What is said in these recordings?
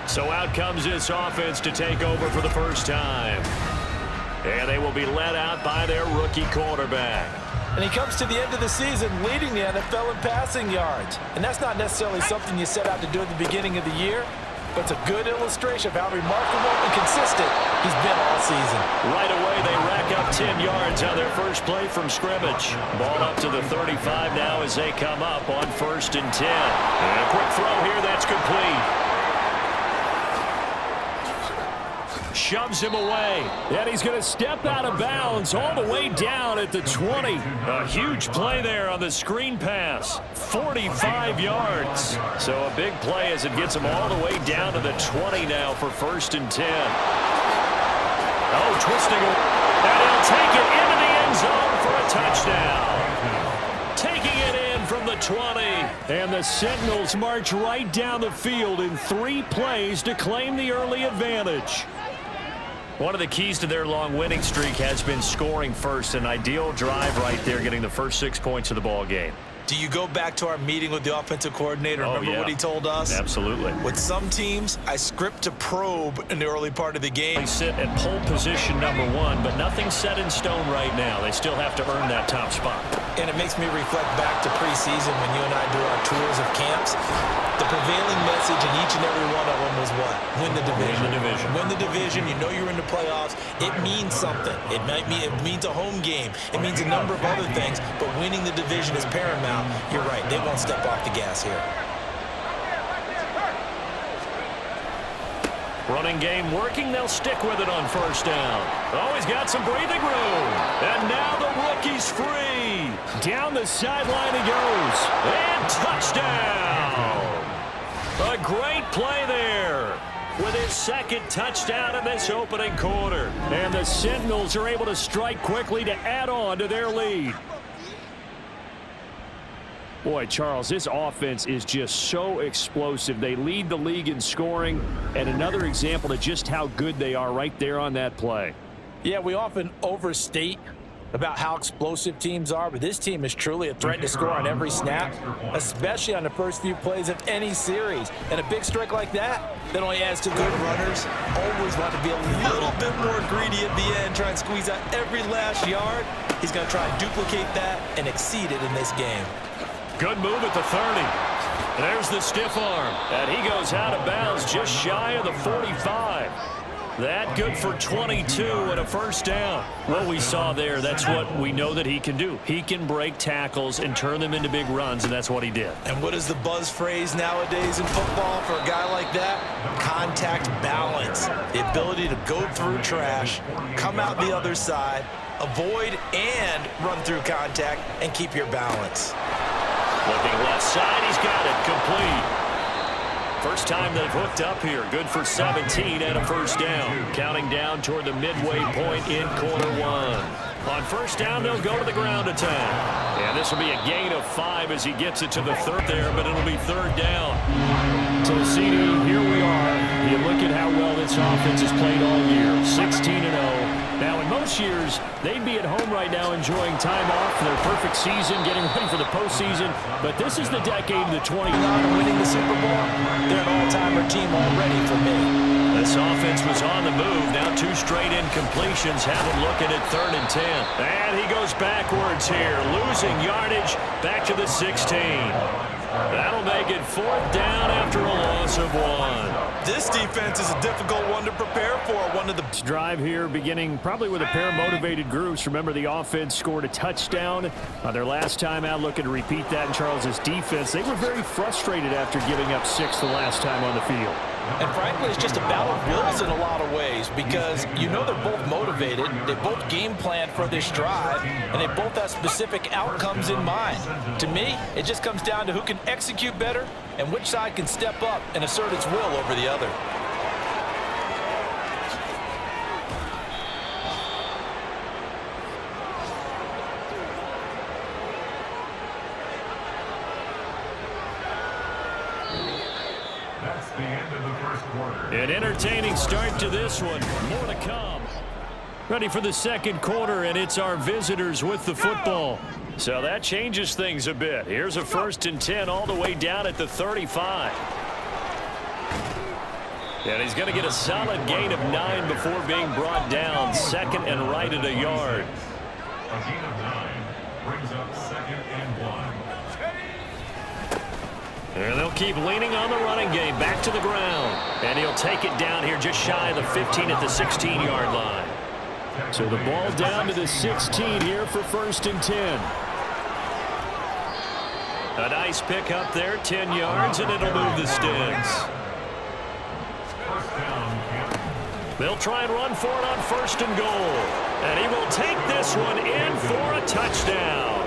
So out comes this offense to take over for the first time. And they will be led out by their rookie quarterback. And he comes to the end of the season leading the NFL in passing yards. And that's not necessarily something you set out to do at the beginning of the year, but it's a good illustration of how remarkable and consistent he's been all season. Right away, they rack up 10 yards on their first play from scrimmage. Ball up to the 35 now as they come up on 1st and 10. And a quick throw here that's complete. Shoves him away, and he's going to step out of bounds all the way down at the 20. A huge play there on the screen pass. 45 yards. So a big play as it gets him all the way down to the 20 now for 1st and 10. Oh, twisting it. And he'll take it into the end zone for a touchdown. Taking it in from the 20. And the Sentinels march right down the field in 3 plays to claim the early advantage. One of the keys to their long winning streak has been scoring first. An ideal drive right there, getting the first 6 points of the ball game. Do you go back to our meeting with the offensive coordinator? Remember what he told us? Absolutely. With some teams, I script to probe in the early part of the game. They sit at pole position #1, but nothing's set in stone right now. They still have to earn that top spot. And it makes me reflect back to preseason when you and I do our tours of camps. The prevailing message in each and every one of them was what? Win the division. Win the division. Win the division. You know you're in the playoffs. It means something. It means a home game. It means a number of other things, but winning the division is paramount. You're right. They won't step off the gas here. Running game working. They'll stick with it on 1st down. Oh, he's got some breathing room. And now the rookie's free. Down the sideline he goes. And touchdown. A great play there with his 2nd touchdown in this opening quarter. And the Sentinels are able to strike quickly to add on to their lead. Boy, Charles, this offense is just so explosive. They lead the league in scoring, and another example of just how good they are right there on that play. Yeah, we often overstate about how explosive teams are, but this team is truly a threat to score on every snap, especially on the first few plays of any series. And a big strike like that only adds to good runners. Always want to be a little bit more greedy at the end, try and squeeze out every last yard. He's going to try and duplicate that and exceed it in this game. Good move at the 30. There's the stiff arm. And he goes out of bounds just shy of the 45. That good for 22 and a 1st down. What we saw there, that's what we know that he can do. He can break tackles and turn them into big runs, and that's what he did. And what is the buzz phrase nowadays in football for a guy like that? Contact balance. The ability to go through trash, come out the other side, avoid and run through contact, and keep your balance. Looking left side, he's got it complete. First time they've hooked up here. Good for 17 and a 1st down. Counting down toward the midway point in quarter 1. On 1st down, they'll go to the ground attack. And this will be a gain of 5 as he gets it to the 3rd there, but it'll be 3rd down. So, CD, here we are. You look at how well this offense has played all year. 16-0. Now, in most years, they'd be at home right now enjoying time off for their perfect season, getting ready for the postseason. But this is the decade of the 20. Winning the Super Bowl, they're an all-timer team already for me. This offense was on the move. Now 2 straight incompletions have him looking at 3rd and 10. And he goes backwards here, losing yardage back to the 16. That'll make it 4th down after a loss of 1. This defense is a difficult one to prepare for. One of the drive here beginning probably with a pair of motivated groups. Remember, the offense scored a touchdown their last time out. Looking to repeat that in Charles's defense. They were very frustrated after giving up 6 the last time on the field. And frankly, it's just a battle of wills in a lot of ways because you know they're both motivated, they both game plan for this drive, and they both have specific outcomes in mind. To me, it just comes down to who can execute better and which side can step up and assert its will over the other. That's the end of the first quarter. An entertaining start to this one. More to come. Ready for the second quarter, and it's our visitors with the football. So that changes things a bit. Here's a 1st and 10 all the way down at the 35. And he's going to get a solid gain of 9 before being brought down. 2nd and right at a yard. A gain of 9 brings up 2nd and 1. And they'll keep leaning on the running game. Back to the ground. And he'll take it down here just shy of the 15 at the 16-yard line. So the ball down to the 16 here for 1st and 10. A nice pick up there, 10 yards, and it'll move the sticks. They'll try and run for it on 1st and goal. And he will take this one in for a touchdown.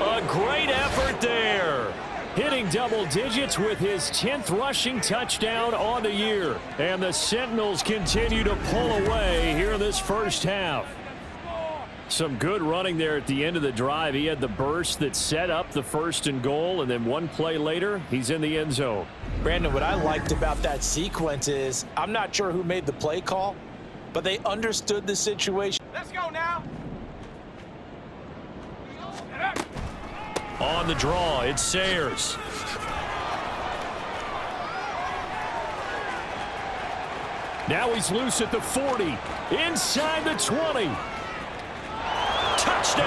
A great effort there. Hitting double digits with his 10th rushing touchdown on the year. And the Sentinels continue to pull away here in this first half. Some good running there at the end of the drive. He had the burst that set up the 1st and goal, and then one play later, he's in the end zone. Brandon, what I liked about that sequence is I'm not sure who made the play call, but they understood the situation. Let's go now. On the draw, it's Sayers. Now he's loose at the 40, inside the 20. Touchdown!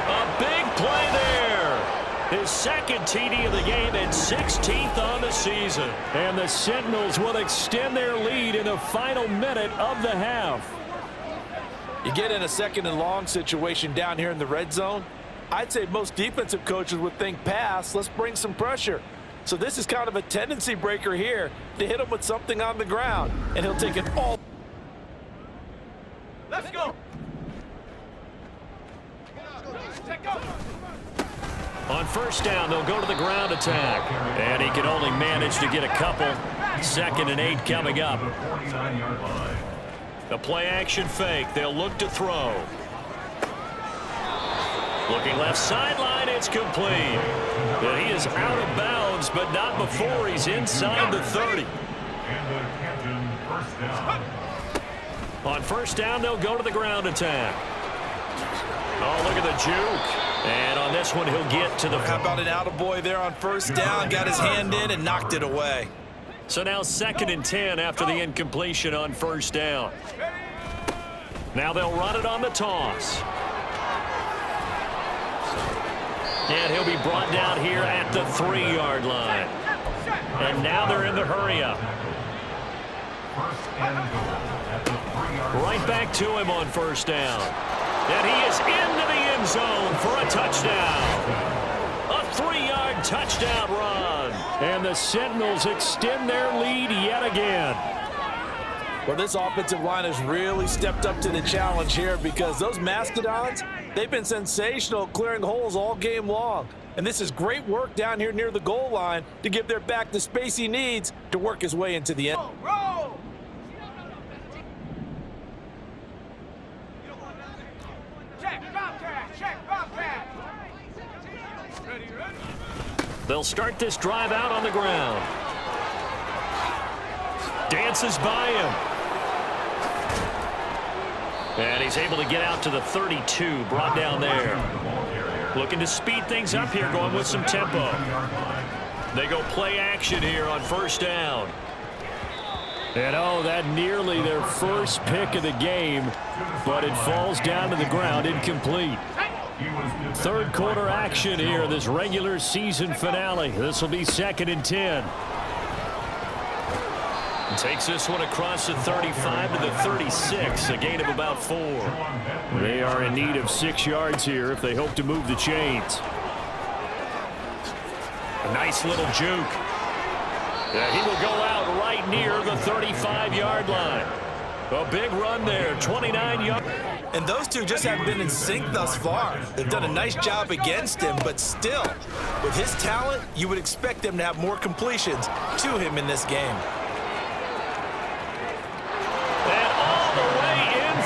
A big play there. His 2nd TD of the game and 16th on the season. And the Sentinels will extend their lead in the final minute of the half. You get in a 2nd and long situation down here in the red zone, I'd say most defensive coaches would think pass, let's bring some pressure. So this is kind of a tendency breaker here to hit him with something on the ground, and he'll take it all. Let's go. On 1st down, they'll go to the ground attack. And he can only manage to get a couple. 2nd and 8 coming up. The play action fake. They'll look to throw. Looking left sideline, it's complete. And he is out of bounds, but not before he's inside the 30. On 1st down, they'll go to the ground attack. Oh, look at the juke. And on this one, he'll get to the... How about an attaboy there on 1st down? Got his hand in and knocked it away. So now 2nd and 10 after the incompletion on 1st down. Now they'll run it on the toss. And he'll be brought down here at the 3-yard line. And now they're in the hurry-up. Right back to him on 1st down. And he is into the end zone for a touchdown. A 3-yard touchdown run. And the Sentinels extend their lead yet again. Well, this offensive line has really stepped up to the challenge here because those Mastodons, they've been sensational clearing holes all game long. And this is great work down here near the goal line to give their back the space he needs to work his way into the end. Roll. Check, Bobcat. Check, Bobcat. Ready, ready. They'll start this drive out on the ground. Dances by him. And he's able to get out to the 32, brought down there. Looking to speed things up here, going with some tempo. They go play action here on 1st down. And oh, that nearly their first pick of the game, but it falls down to the ground, incomplete. 3rd quarter action here, this regular season finale. This will be 2nd and 10. Takes this one across the 35 to the 36, a gain of about 4. They are in need of 6 yards here if they hope to move the chains. A nice little juke. Yeah, he will go out right near the 35-yard line. A big run there, 29 yards. And those two just haven't been in sync thus far. They've done a nice job against him, but still, with his talent, you would expect them to have more completions to him in this game.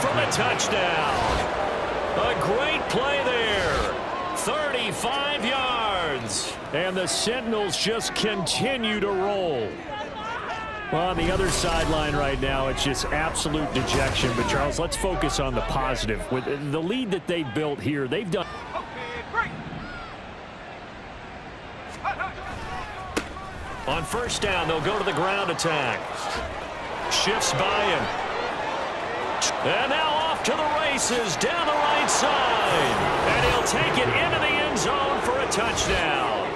From a touchdown. A great play there. 35 yards. And the Sentinels just continue to roll. Well, on the other sideline right now, it's just absolute dejection. But, Charles, let's focus on the positive. With the lead that they've built here, they've done... On first down, they'll go to the ground attack. Shifts by him. And now off to the races down the right side. And he'll take it into the end zone for a touchdown.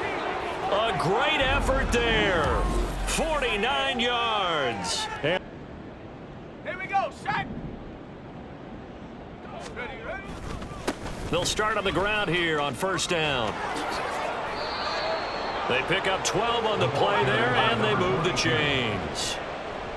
A great effort there. 49 yards. Here we go, set. Ready, ready. They'll start on the ground here on first down. They pick up 12 on the play there, and they move the chains.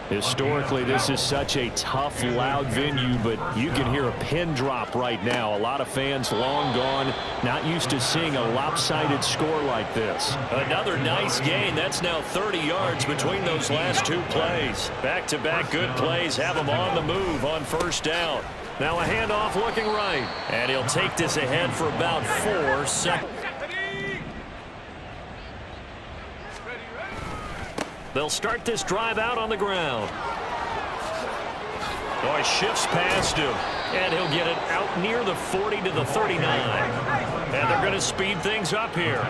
Historically, this is such a tough, loud venue, but you can hear a pin drop right now. A lot of fans long gone, not used to seeing a lopsided score like this. Another nice gain. That's now 30 yards between those last two plays. Back-to-back good plays have them on the move on first down. Now a handoff looking right, and he'll take this ahead for about 4 seconds. They'll start this drive out on the ground. Boy, shifts past him, and he'll get it out near the 40 to the 39. And they're going to speed things up here.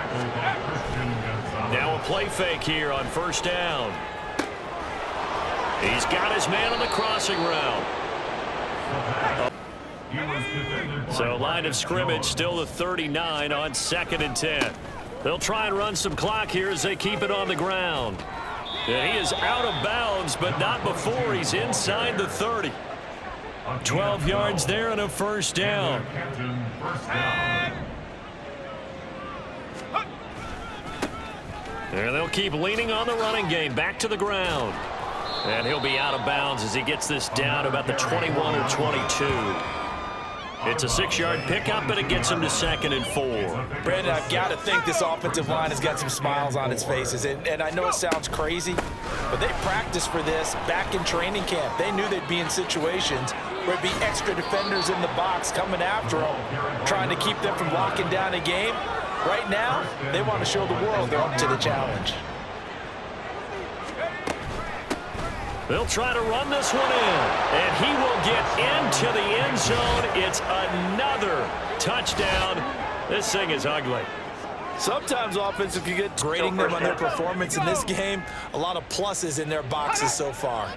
Now a play fake here on first down. He's got his man on the crossing route. So line of scrimmage still the 39 on 2nd and 10. They'll try and run some clock here as they keep it on the ground. And he is out of bounds, but not before he's inside the 30. 12 yards there and a first down. And they'll keep leaning on the running game. Back to the ground. And he'll be out of bounds as he gets this down about the 21 or 22. It's a 6-yard pickup, but it gets him to 2nd and 4. Brandon, I've got to think this offensive line has got some smiles on its faces. And I know it sounds crazy, but they practiced for this back in training camp. They knew they'd be in situations where it'd be extra defenders in the box coming after them, trying to keep them from locking down a game. Right now, they want to show the world they're up to the challenge. They'll try to run this one in, and he will get into the end zone. It's another touchdown. This thing is ugly. Sometimes offensive can get grading them on their performance in this game. A lot of pluses in their boxes so far.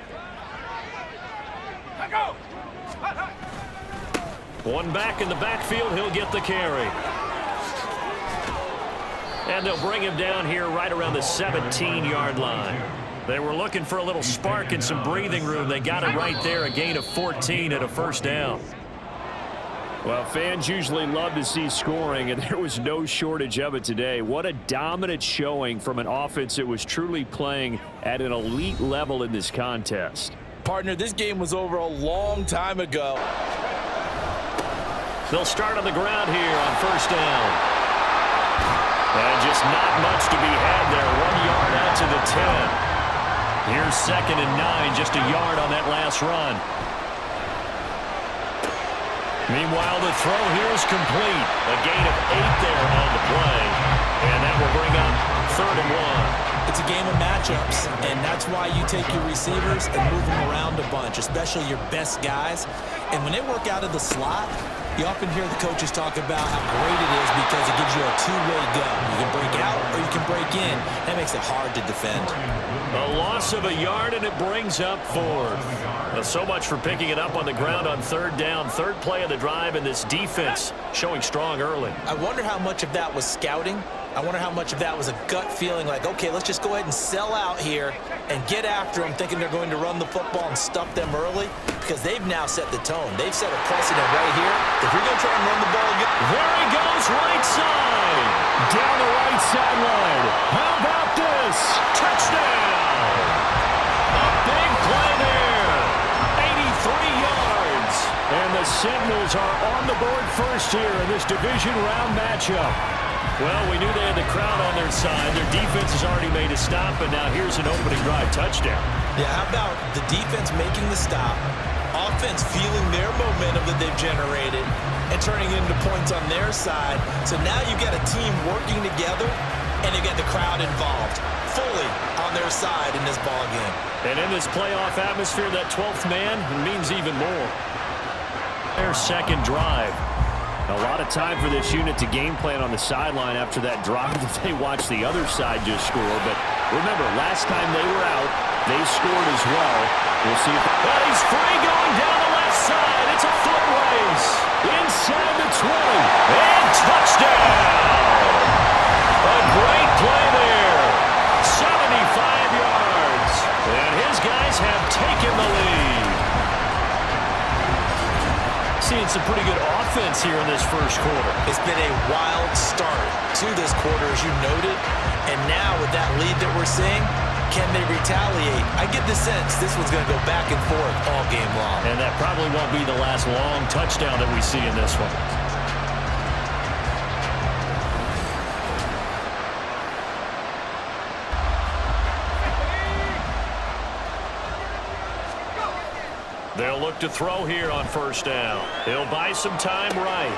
One back in the backfield, he'll get the carry. And they'll bring him down here right around the 17-yard line. They were looking for a little spark and some breathing room. They got it right there, a gain of 14 and a first down. Well, fans usually love to see scoring, and there was no shortage of it today. What a dominant showing from an offense that was truly playing at an elite level in this contest. Partner, this game was over a long time ago. They'll start on the ground here on first down. And just not much to be had there. 1 yard out to the 10. Here's 2nd and 9, just a yard on that last run. Meanwhile, the throw here is complete. A gain of 8 there on the play. And that will bring up 3rd and 1. It's a game of matchups, and that's why you take your receivers and move them around a bunch, especially your best guys. And when they work out of the slot, you often hear the coaches talk about how great it is because it gives you a two-way go. You can break out or you can break in. That makes it hard to defend. A loss of a yard, and it brings up 4th. So much for picking it up on the ground on 3rd down. 3rd play of the drive, and this defense showing strong early. I wonder how much of that was scouting. I wonder how much of that was a gut feeling like, okay, let's just go ahead and sell out here and get after them, thinking they're going to run the football and stuff them early, because they've now set the tone. They've set a precedent right here. If you're going to try and run the ball again. There he goes, right side. Down the right sideline. How about this? Touchdown. A big play there. 83 yards. And the Sentinels are on the board first here in this division round matchup. Well, we knew they had the crowd on their side. Their defense has already made a stop, and now here's an opening drive touchdown. Yeah, how about the defense making the stop, offense feeling their momentum that they've generated, and turning it into points on their side. So now you've got a team working together, and you get the crowd involved fully on their side in this ball game. And in this playoff atmosphere, that 12th man means even more. Their 2nd drive. A lot of time for this unit to game plan on the sideline after that drive that they watched the other side just score. But Remember, last time they were out, they scored as well. We'll see if... But he's free going down the left side. It's a foot race. Inside the 20. And touchdown. A great play there. 75 yards. And his guys have taken the lead. Seeing some pretty good offense here in this first quarter. It's been a wild start to this quarter, as you noted. And now with that lead that we're seeing, can they retaliate? I get the sense this one's going to go back and forth all game long. And that probably won't be the last long touchdown that we see in this one. They'll look to throw here on first down. He'll buy some time right.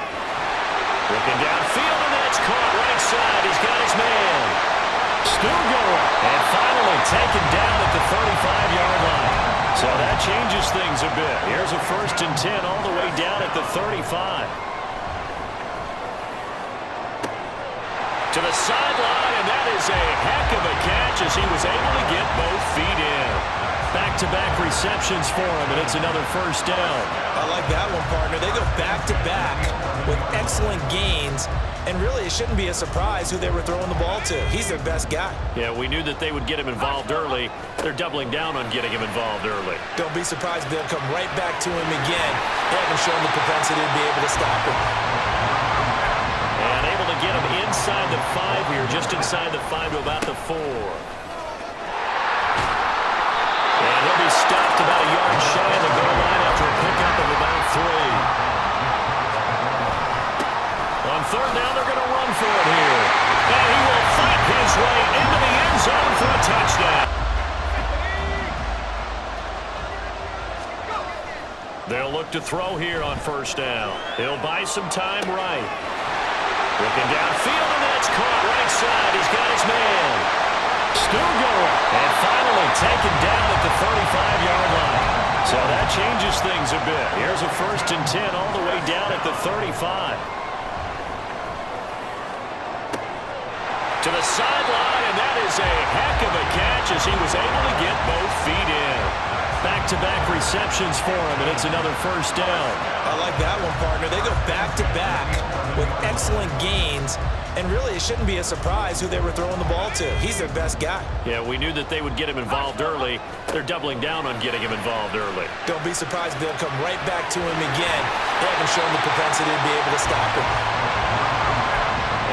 Looking downfield, and that's caught right side. He's got his man. Still going. And finally taken down at the 35-yard line. So that changes things a bit. Here's a 1st and 10 all the way down at the 35. To the sideline, and that is a heck of a catch as he was able to get both feet in. Back-to-back receptions for him, and it's another 1st down. I like that one, partner. They go back-to-back with excellent gains, and really it shouldn't be a surprise who they were throwing the ball to. He's their best guy. Yeah, we knew that they would get him involved early. They're doubling down on getting him involved early. Don't be surprised if they'll come right back to him again. They haven't shown the propensity to be able to stop him. And able to get him inside the 5 here, just inside the 5 to about the 4. And he'll be stopped about a yard shy of the goal line after a pickup of about 3. On 3rd down, they're going to run for it here. And he will fight his way into the end zone for a touchdown. They'll look to throw here on 1st down. He'll buy some time right. Looking downfield, and that's caught right side. He's got his man. Still going. And finally taken down at the 35-yard line. So that changes things a bit. Here's a 1st and 10 all the way down at the 35. To the sideline, and that is a heck of a catch as he was able to get both feet in. Back-to-back receptions for him, and it's another 1st down. I like that one, partner. They go back-to-back with excellent gains, and really it shouldn't be a surprise who they were throwing the ball to. He's their best guy. Yeah, we knew that they would get him involved early. They're doubling down on getting him involved early. Don't be surprised if they'll come right back to him again. They haven't shown the propensity to be able to stop him.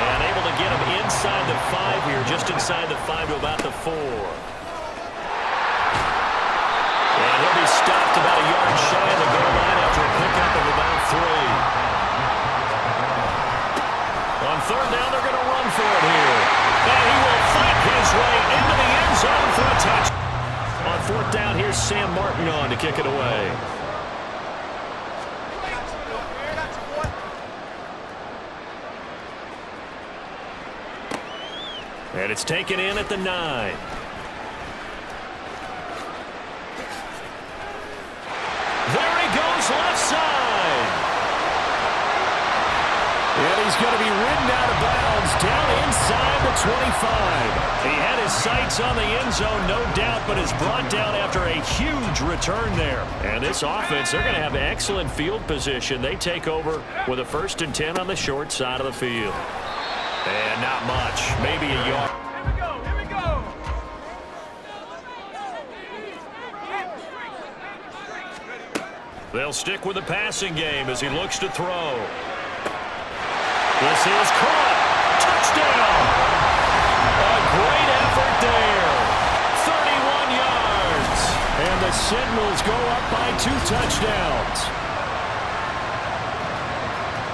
And able to get him inside the 5 here, just inside the 5 to about the 4. And he'll be stopped about a yard shy of the goal line after a pickup of about 3. On 3rd down, they're going to run for it here. And he will fight his way into the end zone for a touch. On 4th down, here's Sam Martin on to kick it away. And it's taken in at the 9. There he goes, left side. And he's going to be ridden out of bounds down inside the 25. He had his sights on the end zone, no doubt, but is brought down after a huge return there. And this offense, they're going to have excellent field position. They take over with a 1st and 10 on the short side of the field. And not much, maybe a yard. Here we go, here we go. They'll stick with the passing game as he looks to throw. This is caught. Touchdown. A great effort there. 31 yards. And the Sentinels go up by 2 touchdowns.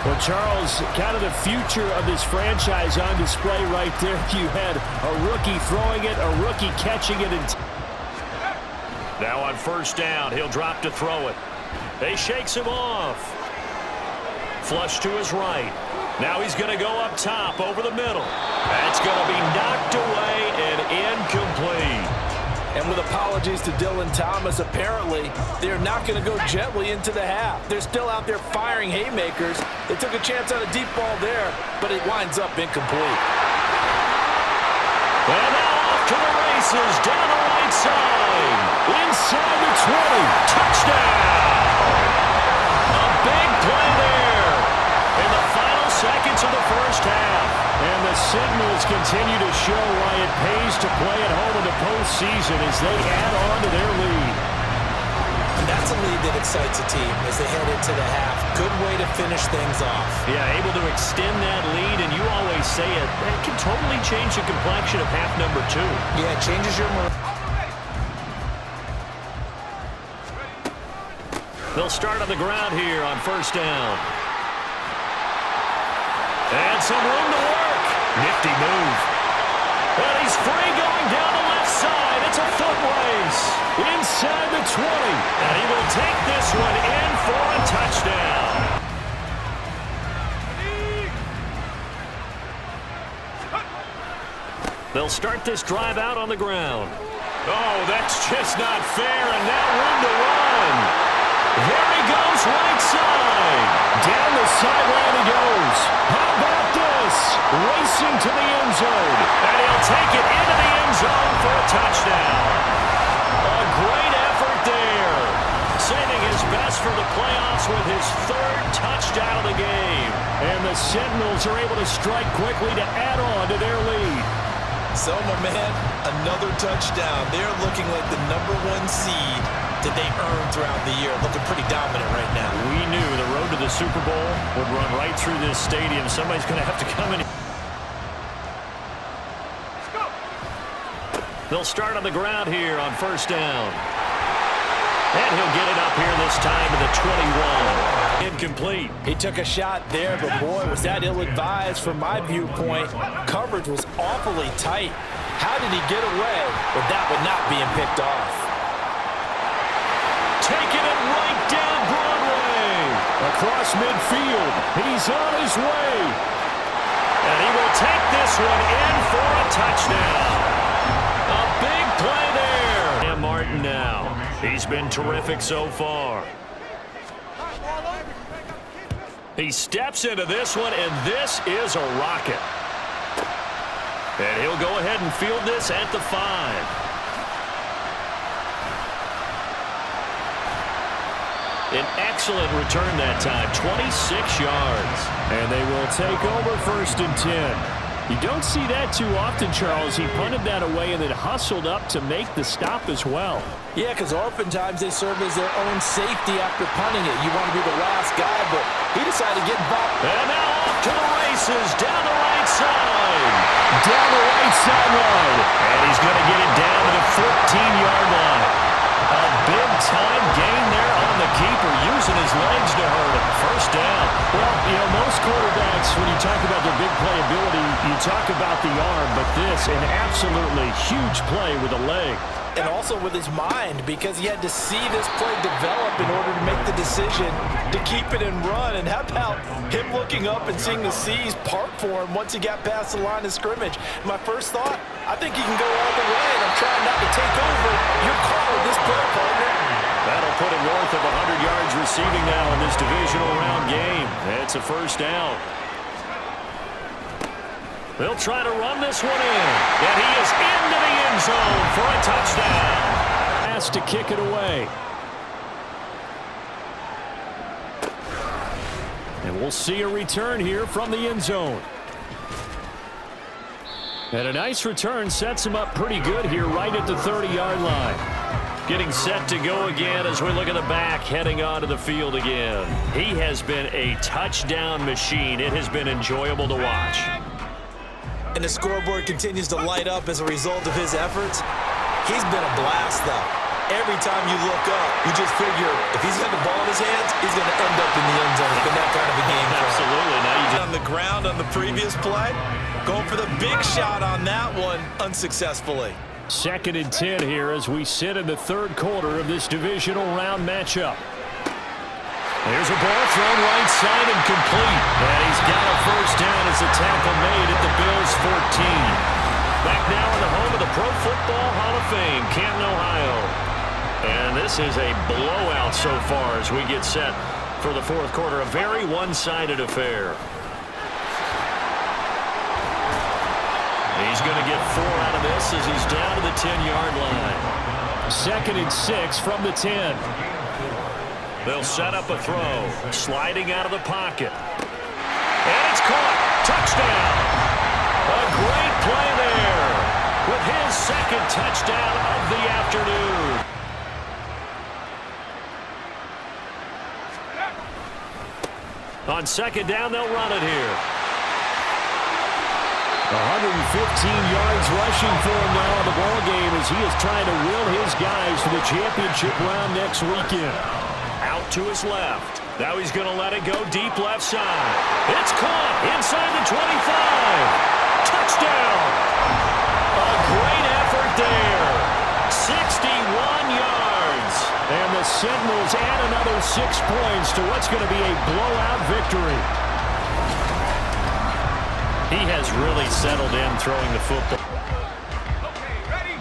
Well, Charles, kind of the future of this franchise on display right there. You had a rookie throwing it, a rookie catching it. Now on 1st down, he'll drop to throw it. He shakes him off. Flush to his right. Now he's going to go up top over the middle. That's going to be knocked away and incomplete. And with apologies to Dylan Thomas, apparently they're not going to go gently into the half. They're still out there firing haymakers. They took a chance on a deep ball there, but it winds up incomplete. And now off to the races. races down the right side. Inside the 20. Touchdown. A big play there in the final seconds of the first half. And the signals continue to show why it pays to play at home in the postseason as they add on to their lead. That's a lead that excites a team as they head into the half. Good way to finish things off. Yeah, able to extend that lead, and you always say it, that can totally change the complexion of half number 2. Yeah, it changes your move. They'll start on the ground here on first down. And some room to work. Nifty move. And he's free going down the left side. It's a foot race. Inside the 20. And he will take this one in for a touchdown. They'll start this drive out on the ground. Oh, that's just not fair, and now room to run. There he goes, right side. Down the sideline he goes. How about this? Racing to the end zone. And he'll take it into the end zone for a touchdown. A great effort there. Saving his best for the playoffs with his 3rd touchdown of the game. And the Sentinels are able to strike quickly to add on to their lead. So, my man, another touchdown. They're looking like the #1 seed that they earned throughout the year. Looking pretty dominant right now. We knew the road to the Super Bowl would run right through this stadium. Somebody's going to have to come in. They'll start on the ground here on first down. And he'll get it up here this time to the 21. Incomplete. He took a shot there, but boy, was that ill-advised from my viewpoint. Coverage was awfully tight. How did he get away with that one not being picked off? Taking it right down Broadway. Across midfield. He's on his way. And he will take this one in for a touchdown. A big play there. And Martin now. He's been terrific so far. He steps into this one, and this is a rocket. And he'll go ahead and field this at the 5. An excellent return that time, 26 yards. And they will take over 1st and 10. You don't see that too often, Charles. He punted that away and then hustled up to make the stop as well. Yeah, because oftentimes they serve as their own safety after punting it. You want to be the last guy, but he decided to get back. And now off to the races, down the right side. Down the right sideline. And he's going to get it down to the 14-yard line. A big-time gain there on the keeper, using his legs to hurt him. First down. Well, you know, most quarterbacks, when you talk about their big playability, you talk about the arm, but this, an absolutely huge play with a leg. And also with his mind, because he had to see this play develop in order to make the decision to keep it and run. And how about him looking up and seeing the seas part for him once he got past the line of scrimmage? My first thought, I think he can go all the way, and I'm trying not to take over your call with this play, partner. That'll put him north of 100 yards receiving now in this divisional round game. It's a first down. They'll try to run this one in. And he is into the end zone for a touchdown. Has to kick it away. And we'll see a return here from the end zone. And a nice return sets him up pretty good here right at the 30-yard line. Getting set to go again as we look at the back heading onto the field again. He has been a touchdown machine. It has been enjoyable to watch. And the scoreboard continues to light up as a result of his efforts. He's been a blast, though. Every time you look up, you just figure if he's got the ball in his hands, he's going to end up in the end zone. It's been that kind of a game. Absolutely. Now you just on the ground on the previous play, going for the big shot on that one unsuccessfully. 2nd and 10 here as we sit in the 3rd quarter of this divisional round matchup. There's a ball thrown right side and complete. And he's got a first down as the tackle made at the Bills' 14. Back now in the home of the Pro Football Hall of Fame, Canton, Ohio. And this is a blowout so far as we get set for the 4th quarter. A very one-sided affair. He's He's going to get 4 out of this as he's down to the 10-yard line. 2nd and 6 from the 10. They'll set up a throw. Sliding out of the pocket. And it's caught. Touchdown. A great play there with his 2nd touchdown of the afternoon. On 2nd down, they'll run it here. 115 yards rushing for him now in the ball game as he is trying to will his guys to the championship round next weekend. Out to his left. Now he's going to let it go deep left side. It's caught inside the 25. Touchdown. A great effort there. 61 yards. And the Sentinels add another 6 points to what's going to be a blowout victory. He has really settled in throwing the football. Okay, ready?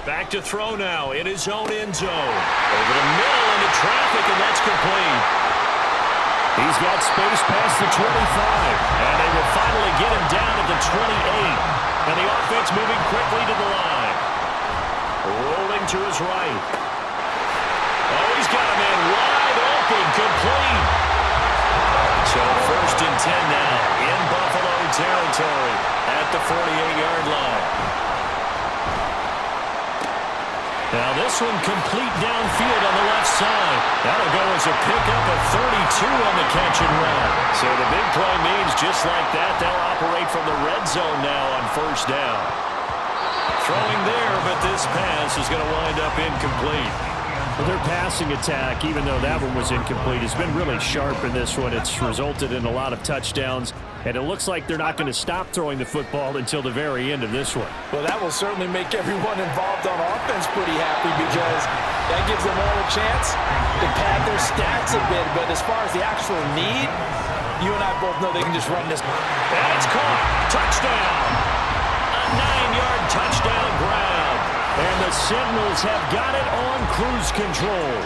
Back to throw now in his own end zone. Over the middle into traffic, and that's complete. He's got space past the 25. And they will finally get him down at the 28. And the offense moving quickly to the line. Rolling to his right. Oh, he's got a man wide open, complete. So 1st and 10 now in Buffalo territory at the 48-yard line. Now this one complete downfield on the left side. That'll go as a pickup of 32 on the catch and run. So the big play means just like that, they'll operate from the red zone now on 1st down. Throwing there, but this pass is going to wind up incomplete. Well, their passing attack, even though that one was incomplete, has been really sharp in this one. It's resulted in a lot of touchdowns, and it looks like they're not going to stop throwing the football until the very end of this one. Well, that will certainly make everyone involved on offense pretty happy because that gives them all a chance to pad their stats a bit. But as far as the actual need, you and I both know they can just run this. And it's caught. Touchdown. A 9-yard touchdown grab. And the Sentinels have got it on cruise control.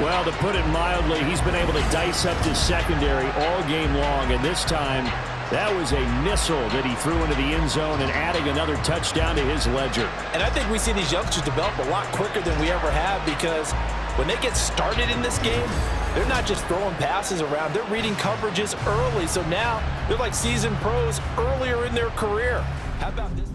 Well, to put it mildly, he's been able to dice up this secondary all game long, and this time that was a missile that he threw into the end zone and adding another touchdown to his ledger. And I think we see these youngsters develop a lot quicker than we ever have because when they get started in this game, they're not just throwing passes around, they're reading coverages early. So now they're like seasoned pros earlier in their career. How about this?